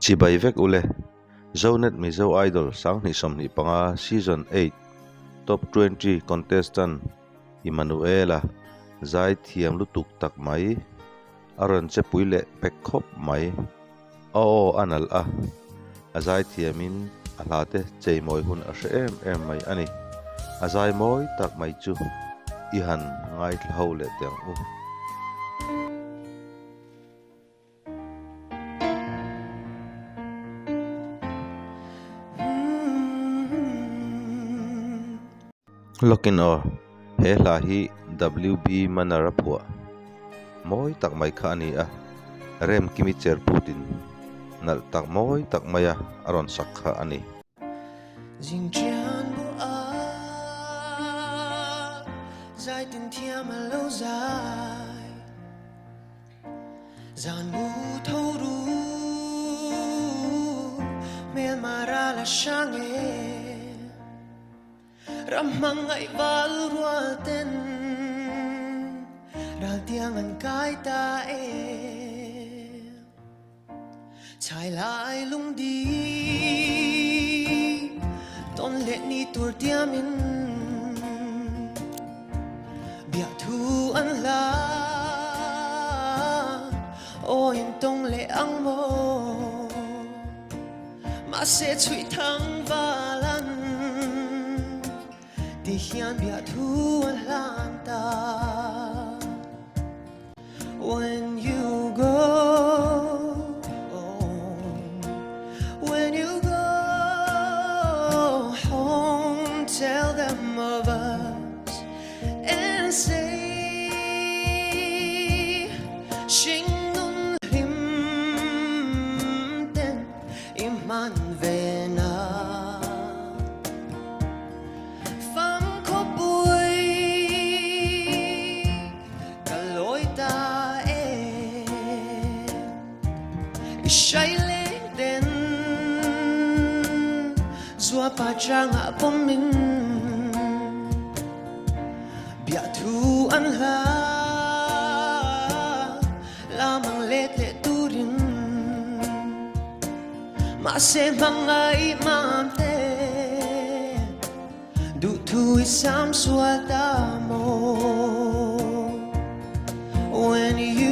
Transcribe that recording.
Chi bai vek ule zonet mizo idol sang ni som ni panga season 8 top 20 contestant Emnuela zai thiam lutuk tak mai aron che puile pek khop mai o anal azai thiamin alate cheimoi hun a em mai ani azai moi tak mai chu ihan ngai thlole teng u lokin o he la hi WB manara phua moi tak mai kha ani rem kimi cher putin nal tak moi tak maya aron sakha ani Jingjian bu a zai tin thiam a lâu dài giàn bu thâu ru mel mara la shange ramang ai val rual ten dal tiang an kai ta chai lai lung di ton lệ ni tur tiamin bia thu an la o in tong lệ ang mo ma se chui thang va lan ti hian bia thu an lam ta when you go tell them of us and say Shingun him den iman vena Pham ko bui kaloi ta ishai le den zua pa chang a pomin bia thu an la lamang let le turin ma se mangai mam te du thu isam suata mo when you